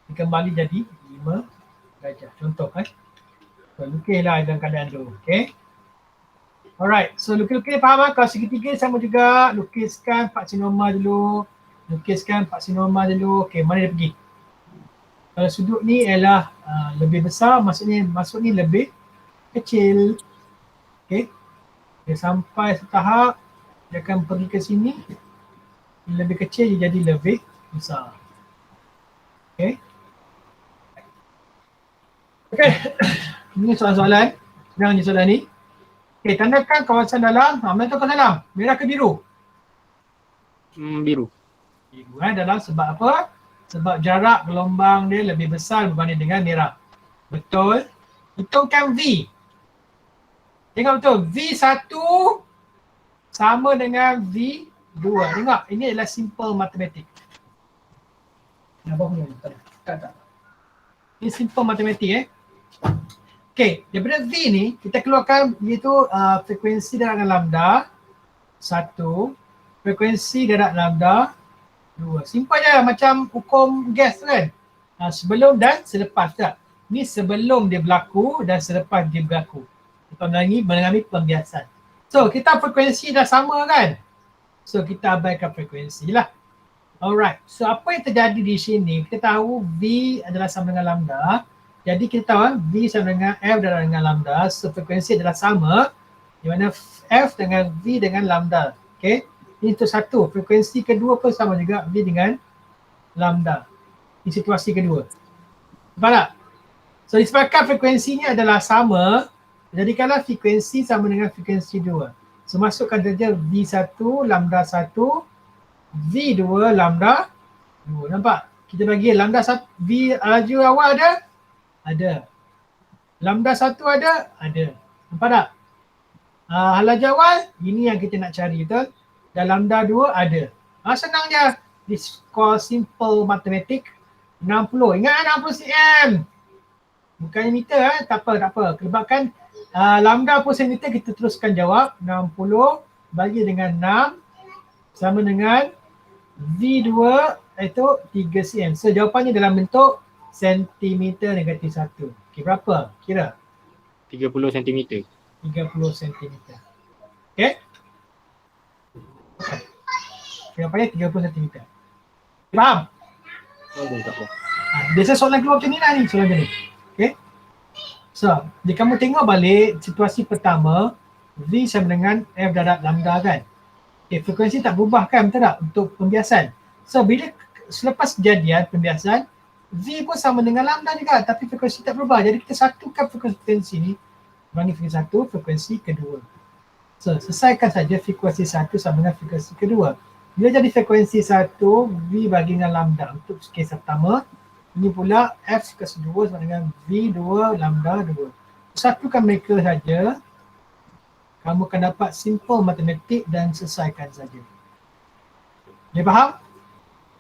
Dia kembali jadi 5 darjah. Contoh kan. So lukislah dalam keadaan tu. Okay. Alright, so lukis-lukis faham kan? Kalau segitiga sama juga, lukiskan faksi normal dulu. Lukiskan faksi normal dulu. Okay, mana dia pergi? Kalau sudut ni ialah lebih besar, maksudnya masuk ni lebih kecil. Okay. Dia sampai setahap, dia akan pergi ke sini. Lebih kecil, dia jadi lebih besar. Okay. Okay. Ini soalan-soalan. Senang je soalan ni. Okay, tandakan kawasan dalam. Mana tu kawasan dalam? Merah ke biru? Biru. Biru dalam sebab apa? Sebab jarak gelombang dia lebih besar berbanding dengan merah. Betul. Hitungkan V. Tengok betul. V1 sama dengan V2. Tengok, ini adalah simple matematik. Tak. Ini simple matematik Okay, daripada V ni, kita keluarkan iaitu frekuensi darab dengan lambda 1, frekuensi darab lambda 2. Simple je macam hukum gas tu kan. Sebelum dan selepas tak. Ni sebelum dia berlaku dan selepas dia berlaku. Kita mengalami pembiasan. So, kita frekuensi dah sama kan? So, kita abaikan frekuensi lah. Alright, so apa yang terjadi di sini? Kita tahu V adalah sama dengan lambda. Jadi kita tahu V sama dengan F darab dengan lambda. So frekuensi adalah sama. Di mana F dengan V dengan lambda. Okay. Ini untuk satu. Frekuensi kedua pun sama juga V dengan lambda. Ini situasi kedua. Nampak tak? So disebabkan frekuensinya adalah sama. Jadikanlah frekuensi sama dengan frekuensi 2. So masukkan saja V1 lambda 1. V2 lambda 2. Nampak? Kita bagi lambda 1. V laju awal ada? Ada. Lambda 1 ada? Ada. Nampak tak? Laju awal, ini yang kita nak cari, betul? Dan lambda 2 ada. Senang je. This called simple mathematics. 60. Ingat 60 cm. Bukannya meter tak apa. Sebabkan lambda pun sentimeter, kita teruskan jawab. 60 bagi dengan 6 sama dengan V2 itu 3 cm. So jawapannya dalam bentuk sentimeter negatif 1. Okay, berapa? Kira. 30 cm. 30 cm. Okay? Jawapannya 30 cm. Faham? Biasa soalan keluar macam ni lah ni. Soalan macam ni. Okay? So, jika kamu tengok balik situasi pertama, V sama dengan F darab lambda kan? Okay, frekuensi tak berubah kan, betul tak? Untuk pembiasan. So, bila selepas kejadian pembiasan, V pun sama dengan lambda juga, tapi frekuensi tak berubah. Jadi kita satukan frekuensi ni, bagi frekuensi 1, frekuensi kedua. So, selesaikan saja frekuensi 1 sama dengan frekuensi kedua. Bila jadi frekuensi 1, V bagi dengan lambda untuk kes pertama. Ini pula F frekuensi 2 sama dengan V2 lambda 2. Satukan mereka saja. Kamu akan dapat simple matematik dan selesaikan saja. Boleh faham?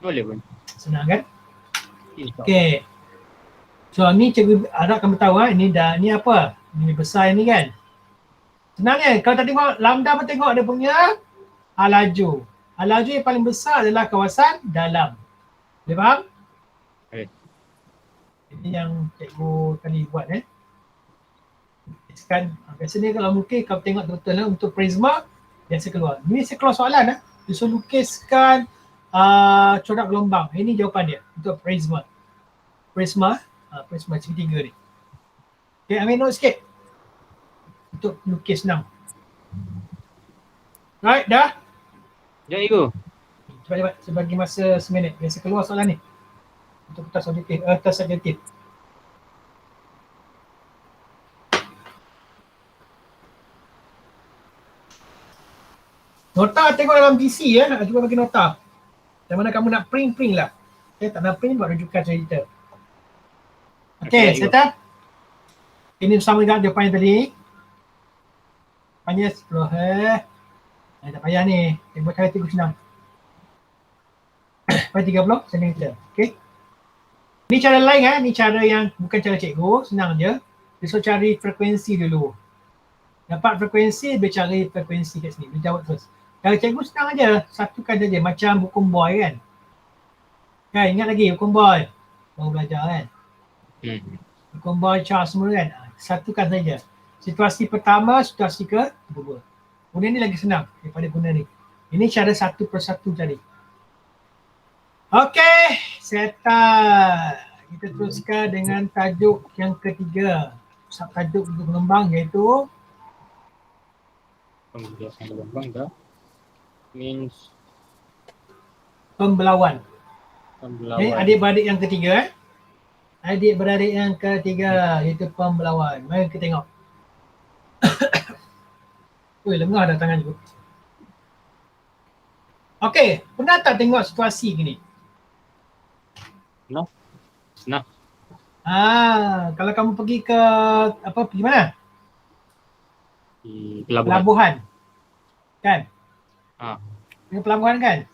Boleh pun. Senang kan? Okay. So ni cikgu harap kamu tahu ni apa? Ini besar ni kan? Senang kan? Kalau tak tengok lambda pun tengok dia punya laju. Laju yang paling besar adalah kawasan dalam. Boleh faham? Okay. Ini yang cikgu kali buat biasanya kalau mungkin kau tengok betul untuk prisma, biasa keluar. Ni saya keluar soalan dia suruh lukiskan corak gelombang. Ini jawapan dia untuk prisma. Prisma segitiga ni. Okay, ambil note sikit untuk lukis senang. Right, dah? Sekejap Ego. Cepat-cepat, sebagi masa seminit. Biasa keluar soalan ni. Untuk kertas objektif, kertas subjektif. Nota tengok dalam PC ya, nak cuba bagi nota. Yang mana kamu nak print lah. Okay, tak nak print buat rujukan cerita. Okay, settle? Ini sama dengan jawapan yang tadi. Jawapannya 10 tak payah ni. Buat cara 3 senang. Pada 30 cm. Okay. Ni cara lain ni cara yang bukan cara cikgu, senang je. Dia suruh cari frekuensi dulu. Dapat frekuensi, dia cari frekuensi kat sini. Dia jawab terus. Cara cikgu senang aja, satukan je macam hukum boy kan. Kan ingat lagi hukum boy. Baru belajar kan. Hukum boy Charles semua kan. Satukan saja. Situasi pertama, situasi kedua. Guna ni lagi senang daripada guna ni. Ini cara satu persatu cari. Okey, settle. Kita teruskan dengan tajuk yang ketiga. Tajuk untuk gelombang iaitu penjelasan gelombang dah. Means pembelauan. Adik-beradik yang ketiga Adik-beradik yang ketiga iaitu pembelauan. Mari kita tengok. Ui, lengah dah tangan juga. Okey, pernah tak tengok situasi gini? No. Nah. Kalau kamu pergi ke pergi mana? Di pelabuhan. Kan? Pelabuhan kan?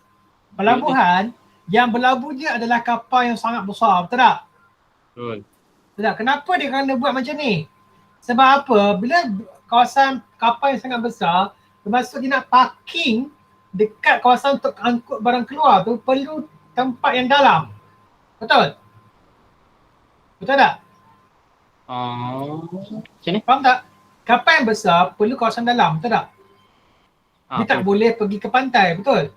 Pelabuhan yang berlabuh je adalah kapal yang sangat besar, betul tak? Betul. Betul tak? Kenapa dia kena buat macam ni? Sebab apa? Bila kawasan kapal yang sangat besar, termasuk dia nak parking dekat kawasan untuk angkut barang keluar tu perlu tempat yang dalam. Betul? Betul tak? Macam ni? Faham tak? Kapal yang besar perlu kawasan dalam, betul tak? Dia tak boleh pergi ke pantai, betul?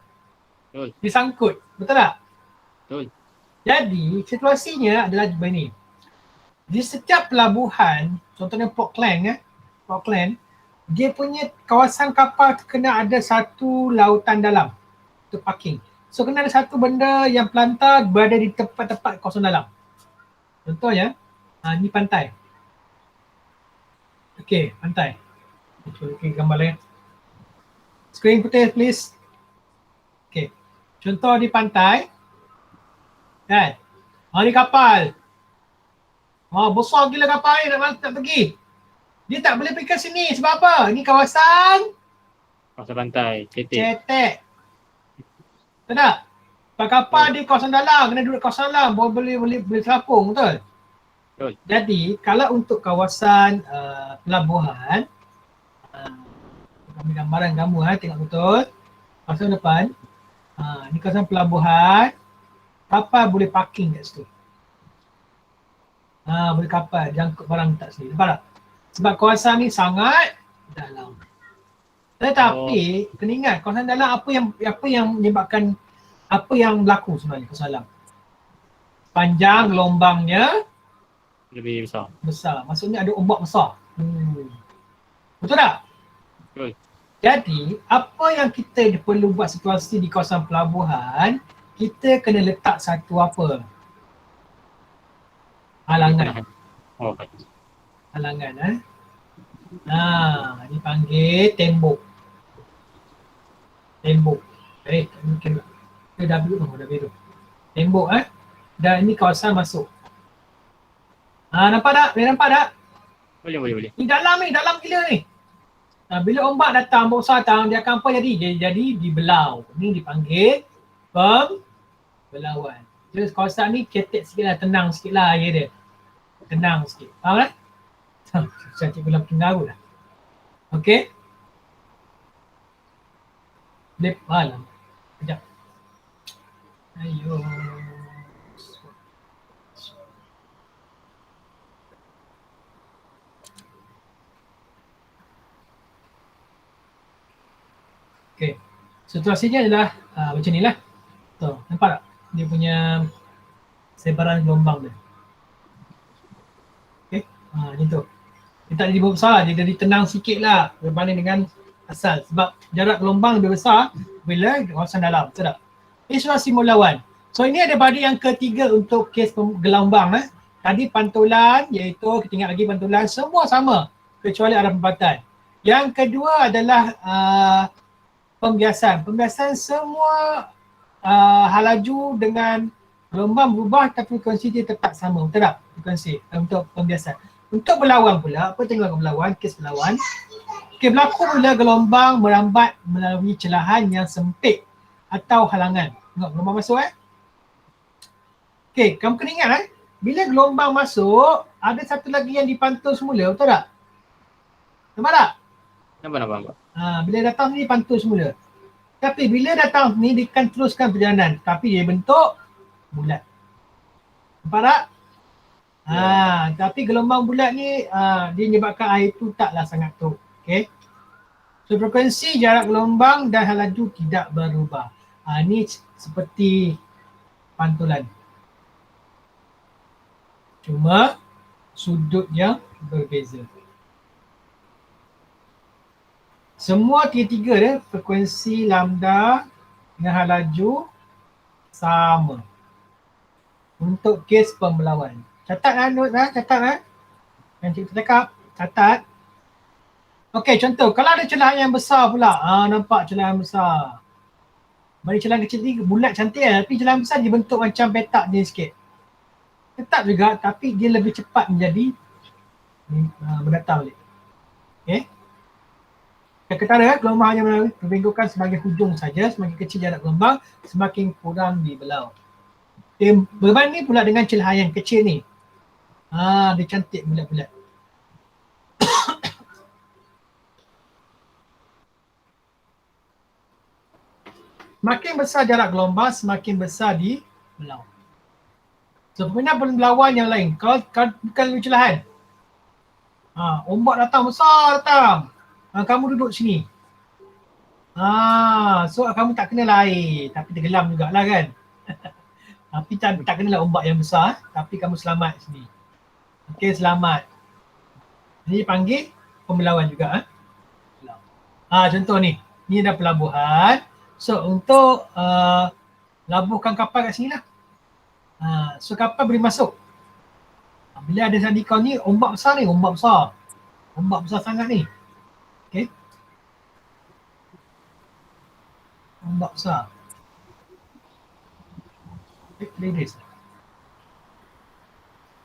Betul. Disangkut, betul tak? Betul. Jadi, situasinya adalah begini. Di setiap pelabuhan, contohnya Port Klang, dia punya kawasan kapal tu kena ada satu lautan dalam untuk parking. So, kena ada satu benda yang pelantar berada di tempat-tempat kawasan dalam. Contohnya, ni pantai. Okey, pantai. Cuba gambar lain. Screen putih please. Okey. Contoh di pantai. Kan? Ni kapal. Besar gila kapal ni nak pergi. Dia tak boleh pergi ke sini sebab apa? Ini kawasan pantai, cetek. Betul tak? Kapal di kawasan dalam, kena duduk kawasan dalam, boleh terapung, betul? Betul. Jadi, kalau untuk kawasan pelabuhan, ambil gambaran kamu tengok betul. Kawasan depan, ni kawasan pelabuhan, kapal boleh parking kat situ. Boleh kapal jangkut barang tak sini. Nampak tak? Sebab kawasan ni sangat dalam. Tetapi kena ingat kawasan dalam apa yang menyebabkan apa yang berlaku sebenarnya kawasan dalam. Panjang gelombangnya lebih besar. Maksudnya ada ombak besar. Betul tak? Betul. Jadi, apa yang kita perlu buat situasi di kawasan pelabuhan, kita kena letak satu apa? Halangan. Halangan dipanggil tembok. Mungkin dah biru. Tembok dan ini kawasan masuk. Nampak tak? Boleh nampak tak? Boleh. Ni dalam gila ni. Bila ombak datang, ombak besar datang, dia akan apa jadi? Dia jadi dibelau. Ni dipanggil pembelauan. Jadi kawasan ni ketek sikit lah, tenang sikit lah air dia. Tenang sikit. Faham tak? Saya cikgu dalam pengaruh dah. Okey? Malam. Sekejap. Ayo. Okey. Situasinya adalah macam ni lah. Tuh, nampak tak? Dia punya sebaran gelombang dia. Okey. Macam tu. Dia tak jadi besar, dia jadi tenang sikit lah berbanding dengan asal. Sebab jarak gelombang lebih besar bila kawasan dalam. Betul tak? Ini soal simulawan. So ini ada body yang ketiga untuk kes gelombang. Tadi pantulan, iaitu kita ingat lagi pantulan, semua sama kecuali arah pempatan. Yang kedua adalah pembiasan. Pembiasan semua halaju dengan gelombang berubah tapi frekuensi dia tetap sama. Betul tak? Frekuensi untuk pembiasan. Untuk berlawan pula, apa tengok berlawan, kes berlawan. Okey, berlaku bila gelombang merambat melalui celahan yang sempit atau halangan. Tengok gelombang masuk Okey, kamu kena ingat bila gelombang masuk, ada satu lagi yang dipantul semula, betul tak? Nampak tak? Nampak. Bila datang ni pantul semula. Tapi bila datang ni dia akan teruskan perjalanan, tapi dia bentuk bulat. Nampak tak? Tapi gelombang bulat ni dia menyebabkan air tu taklah sangat teruk. Okey. So frekuensi, jarak gelombang dan halaju tidak berubah. Ni seperti pantulan. Cuma sudut yang berbeza. Semua tiga-tiga dia frekuensi lambda dengan halaju sama. Untuk kes pembelawan. Catat catat yang cikgu cakap, catat. Okey, contoh kalau ada celahan yang besar pula. Nampak celahan besar. Bagi celahan kecil ni bulat cantik tapi celahan besar dia bentuk macam petak dia sikit. Tetap juga tapi dia lebih cepat menjadi mendatang balik. Okey. Yang ketara, gelombang hanya membengkokkan sebagai hujung saja, semakin kecil jarak gelombang, semakin kurang dibelau. Berbanding pula dengan celahan yang kecil ni. Dia cantik bulat-bulat. Makin besar jarak gelombang, semakin besar dibelau. So, peminat berlawan yang lain. Kalau bukan lebih celahan. Ombak datang, besar datang. Kamu duduk sini. So kamu tak kena air, tapi tenggelam jugalah kan. Tapi tak kenalah ombak yang besar, tapi kamu selamat sini. Okey, selamat. Ini panggil pembelawan juga. Contoh ni dah pelabuhan. So untuk labuhkan kapal kat sini lah. So kapal boleh masuk. Bila ada tadikau ni, ombak besar ni, ombak besar sangat ni. Okey. Ombak besar.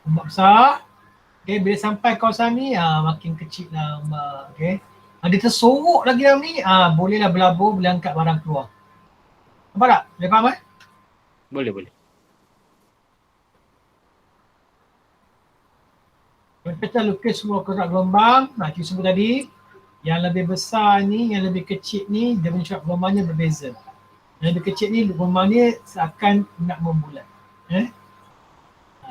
Ombak besar. Okay, bila sampai kawasan ni, makin kecil lah ombak. Okay. Dia tersorok lagi dalam ni, bolehlah berlabur, boleh angkat barang keluar. Nampak tak? Boleh faham Boleh. Kita lukis semua kotak gelombang. Kita sebut tadi, yang lebih besar ni, yang lebih kecil ni, dia punya corak gelombangnya berbeza. Yang lebih kecil ni, gelombangnya seakan nak membulat.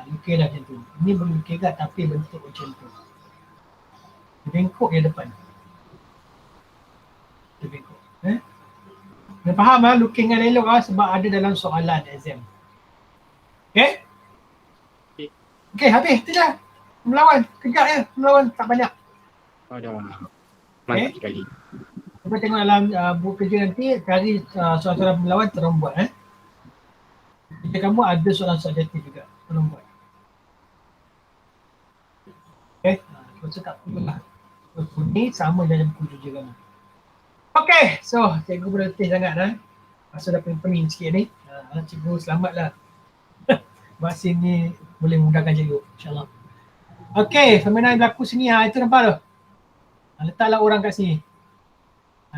Lukis dah macam tu. Ini boleh lukis kat tapi bentuk macam tu. Dia bengkok dia depan. Dia bengkok. Dia faham lukis dengan elok sebab ada dalam soalan exam. Okay, habis. Itu je. Melawan. Kejap je. Melawan tak banyak. Dah. Mantap sekali. Kita tengok dalam buku kerja nanti, cari soalan-soalan melawan tolong buat. Jadi kamu ada soalan subjektif juga. Tolong buat. Okay. Kita cakap dulu lah. Ini sama dengan buku kerja kamu. Okay. So, cikgu berletih sangat Masa dah pening-pening sikit ni. Cikgu selamatlah. Vaksin ni boleh memudahkan cikgu. InsyaAllah. Okay. Fenomena yang berlaku sini. Itu nampak tu. Letaklah orang kat sini.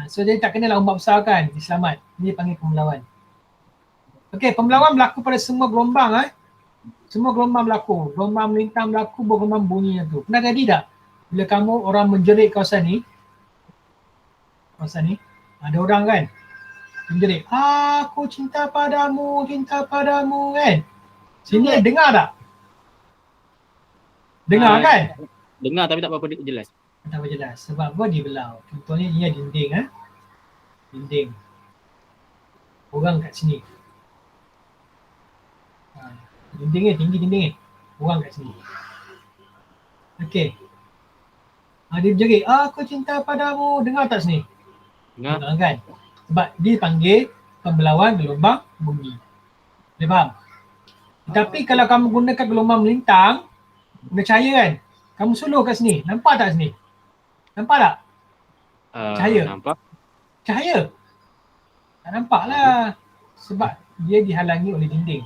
So dia tak kenalah ombak besar kan, dia selamat. Ini panggil pembelawan. Okey, pembelawan berlaku pada semua gelombang Semua gelombang berlaku. Gelombang melintang berlaku, gelombang bunyi tu. Pernah jadi tak? Bila kamu orang menjerit kawasan ni, ada orang kan menjerit, aku cinta padamu kan. Sini dengar tak? Dengar kan? Dengar tapi tak berapa jelas. Tak berapa jelas. Sebab apa dia belau? Contohnya dia dinding Dinding. Orang kat sini. Dinding ni, tinggi dinding ni. Orang kat sini. Okey. Dia berjerit, aku cinta padamu. Dengar tak sini? Dengar? Dengar kan? Sebab dia panggil pembelawan gelombang bumi. Boleh faham? Tetapi kalau kamu gunakan gelombang melintang, guna cahaya kan? Kamu suluh kat sini. Nampak tak sini? Nampak tak? Cahaya. Nampak? Cahaya. Tak nampak lah. Sebab dia dihalangi oleh dinding.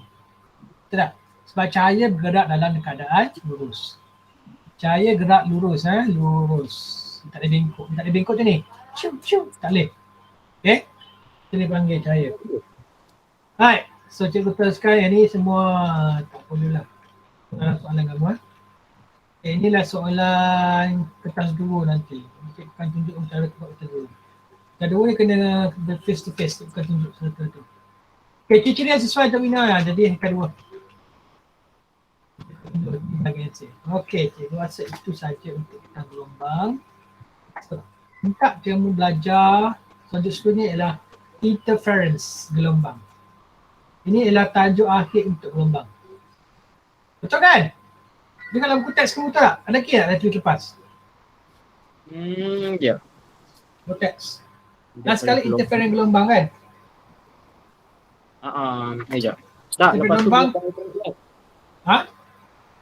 Betul tak? Sebab cahaya bergerak dalam keadaan lurus. Cahaya gerak lurus, lurus. Tak ada bengkok. Tak ada bengkok macam ni. Cium. Tak boleh. Okay? Kita ni panggil cahaya. Alright. So cikgu teruskan yang ni semua tak boleh lah. Soalan kamu. Inilah soalan kertas dua nanti. Cikgu akan tunjuk cara buat kertas dua. Kertas dua ni kena face to face. Bukan tunjuk satu-satu. Okay, ciri-ciri yang sesuai untuk Wina lah. Jadi kertas dua. Okey, cikgu rasa itu saja untuk kita gelombang. So, minta kamu belajar selanjutnya ialah interference gelombang. Ini ialah tajuk akhir untuk gelombang. Betul kan? Dia kalau buku teks kamu betul tak? Ada kira tak nanti lepas? Ya. Buku teks. Dan sekali interference gelombang kan? Sekejap. Tak, lepas tu Gelombang.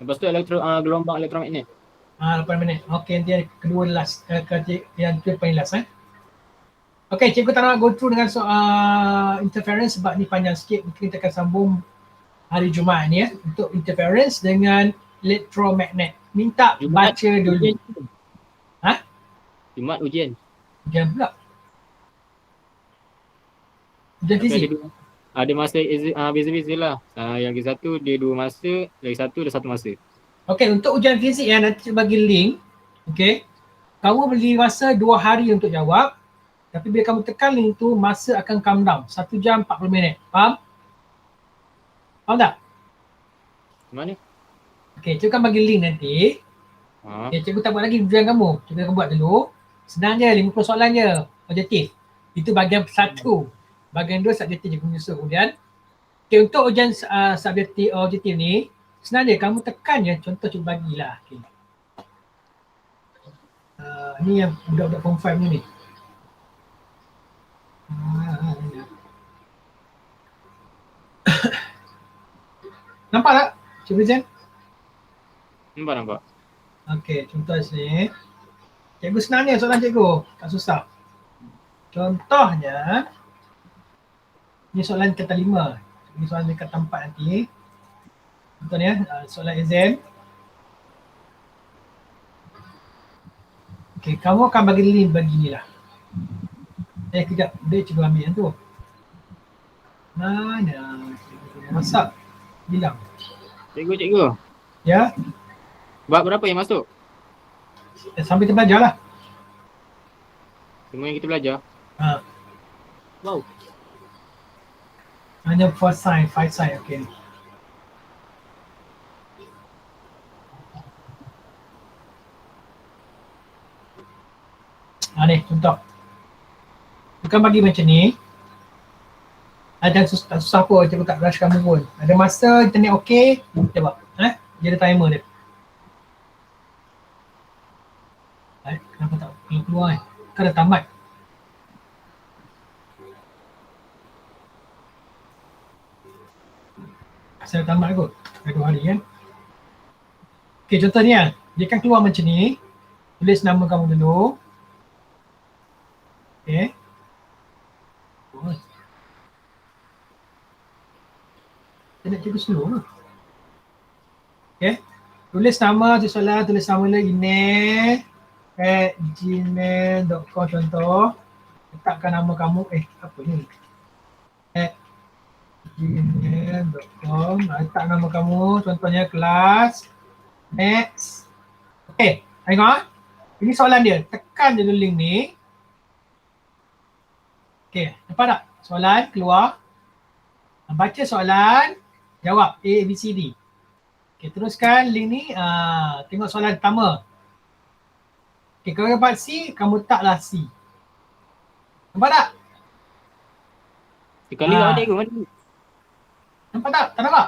lepas tu gelombang elektromagnet. 8 minit. Okey, nanti kedua last. Yang kedua paling last. Okey, cikgu tak nak go through dengan soal interference sebab ni panjang sikit. Mungkin kita akan sambung hari Jumaat ni untuk interference dengan elektromagnet. Minta Jumaat baca dulu. Ujian. Jumaat ujian. Ujian pula. Ujian fizik. Ada masa beza-beza lah. Yang satu dia 2 masa, lagi satu dia 1 masa. Okey, untuk ujian fizik nanti bagi link. Okey. Kamu beri masa 2 hari untuk jawab. Tapi bila kamu tekan link tu, masa akan come down. 1 jam 40 minit. Faham? Faham tak? Mana? Okey, cikgu akan bagi link nanti. Okay, cikgu tak buat lagi ujian kamu. Cikgu akan buat dulu. Senang je, 50 soalan je. Objektif. Itu bahagian 1. Bahagian 2 subjektif cikgu menyusul kemudian. Okay, untuk ujian objektif ni, senang je. Kamu tekan je, contoh cikgu bagilah. Okay. Ni yang budak-budak form 5 ni. Nampak tak? Cikgu Zen? Nampak. Okey, contoh sini. Cikgu senang ni soalan cikgu. Tak susah. Contohnya, ni soalan kata 5. Ini soalan kata 4 nanti. Contohnya, soalan exam. Okey, kamu akan bagi link beginilah. Kejap. Dia cikgu ambil yang tu. Mana? Cikgu masak. Bilang. Cikgu. Ya? Bab berapa yang masuk? Sambil kita belajar lah. Semua yang kita belajar? Wow. Hanya 4 sign, 5 sign. Okay. Ni contoh. Bukan bagi macam ni. Tak susah pun, cikgu tak rush kamu pun. Ada masa, internet okey, kita buat. Dia ada timer dia. Kenapa tak keluar Kan dah tamat. Asal dah tamat kot. Dah 2 hari kan. Okay, contoh ni lah. Dia akan keluar macam ni. Tulis nama kamu dulu. Okay. Saya nak cikgu slow lah. Okay. Tulis nama, tulis soalan, tulis nama lagi email @gmail.com contoh. Letakkan nama kamu, apa ni? @gmail.com. Letak nama kamu, contohnya kelas Maths. Okay, tengok. Ini soalan dia. Tekan dulu link ni. Okay, nampak tak? Soalan keluar. Baca soalan, jawab A, B, C, D. Okay, teruskan link ni. Tengok soalan pertama. Okay, kalau dapat C, kamu letaklah C. Nampak tak? Sekali Ah. ada ke mana? Nampak tak? Tak nampak?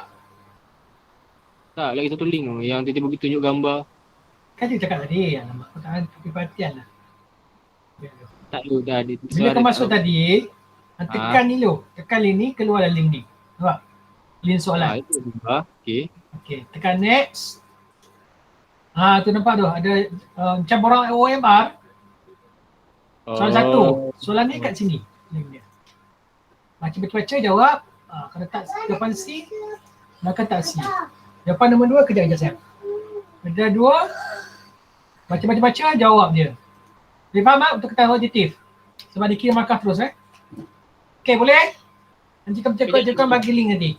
Tak, lagi satu link tu yang tiba-tiba tunjuk gambar. Kan dia cakap tadi, alamak, kau tak ambil perhatian lah. Tak ada, dah ada. Bila kau masuk tadi, Ah. tekan ni lo, tekan link ni, keluar link ni. Nampak? Link soalan. Itu gambar. Okey. Okey, tekan next. Tu nampak tu, ada macam orang OMR, soalan satu. Soalan ni kat sini, link dia. Baca-baca jawab, kalau tak jawapan C, maka tak C. Jawapan nombor 2, kejap saya. Kerja 2, baca-baca jawab dia. Boleh faham tak? Untuk ketahuan auditif. Sebab dia kira markah terus Okey, boleh? Nanti kamu bagi link nanti.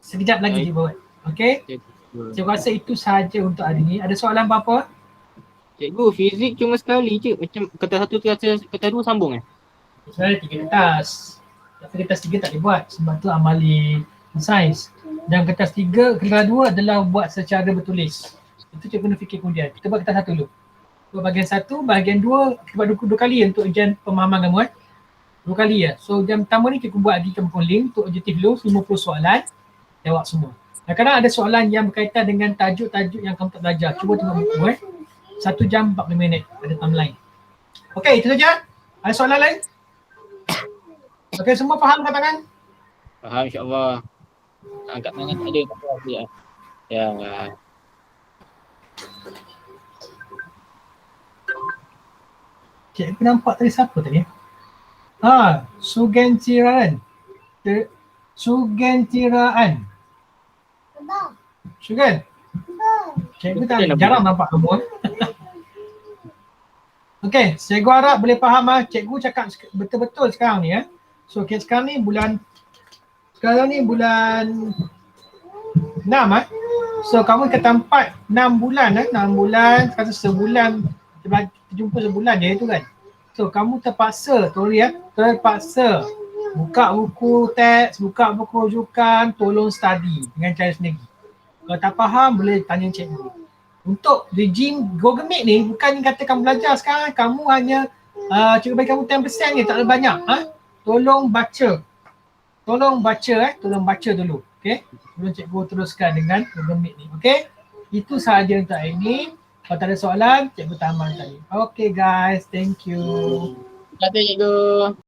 Sekejap lagi dia buat. Okey? Saya rasa itu sahaja untuk hari ni. Ada soalan apa-apa? Cikgu, fizik cuma sekali je. Macam kertas 1, kertas 2 sambung Sebenarnya 3 kertas. Tapi kertas 3 tak boleh buat sebab tu amali sains. Dan kertas 3, kertas 2 adalah buat secara bertulis. Itu cikgu kena fikir kemudian. Kita buat kertas 1 dulu. Buat bahagian 1, bahagian 2, kita buat 2 kali untuk ujian pemahaman kamu 2 kali ya. So ujian pertama ni cikgu buat lagi kamu link untuk objektif dulu, 50 soalan. Jawab semua. Kadang-kadang ada soalan yang berkaitan dengan tajuk-tajuk yang kamu tak belajar. Cuba tengok buku 1 jam 40 minit ada timeline. Okey, itu saja. Ada soalan lain? Okey, semua faham katakan? Faham, insyaAllah. Angkat tangan tak ada. Tak apa, ya. Cikgu nampak tadi siapa tadi? Sugentiraan. Sugentiraan. Sugan? Cikgu tak jarang nampak kamu. Okey, cikgu harap boleh faham cikgu cakap betul-betul sekarang ni So sekarang ni bulan 6 So kamu ke tempat 6 bulan 6 bulan, kata sebulan, kita jumpa sebulan je tu kan. So kamu terpaksa, terpaksa buka buku teks, buka buku rujukan, tolong study dengan cara sendiri. Kalau tak faham boleh tanya cikgu. Untuk regime Google Meet ni bukan kata kamu belajar sekarang, kamu hanya cikgu bagi kamu 10% je, tak ada banyak. Tolong baca. Tolong baca dulu. Okey? Sebelum cikgu teruskan dengan Google Meet ni. Okey? Itu sahaja untuk hari ni. Kalau tak ada soalan, cikgu tamat tadi. Okay guys, thank you. Terima kasih cikgu.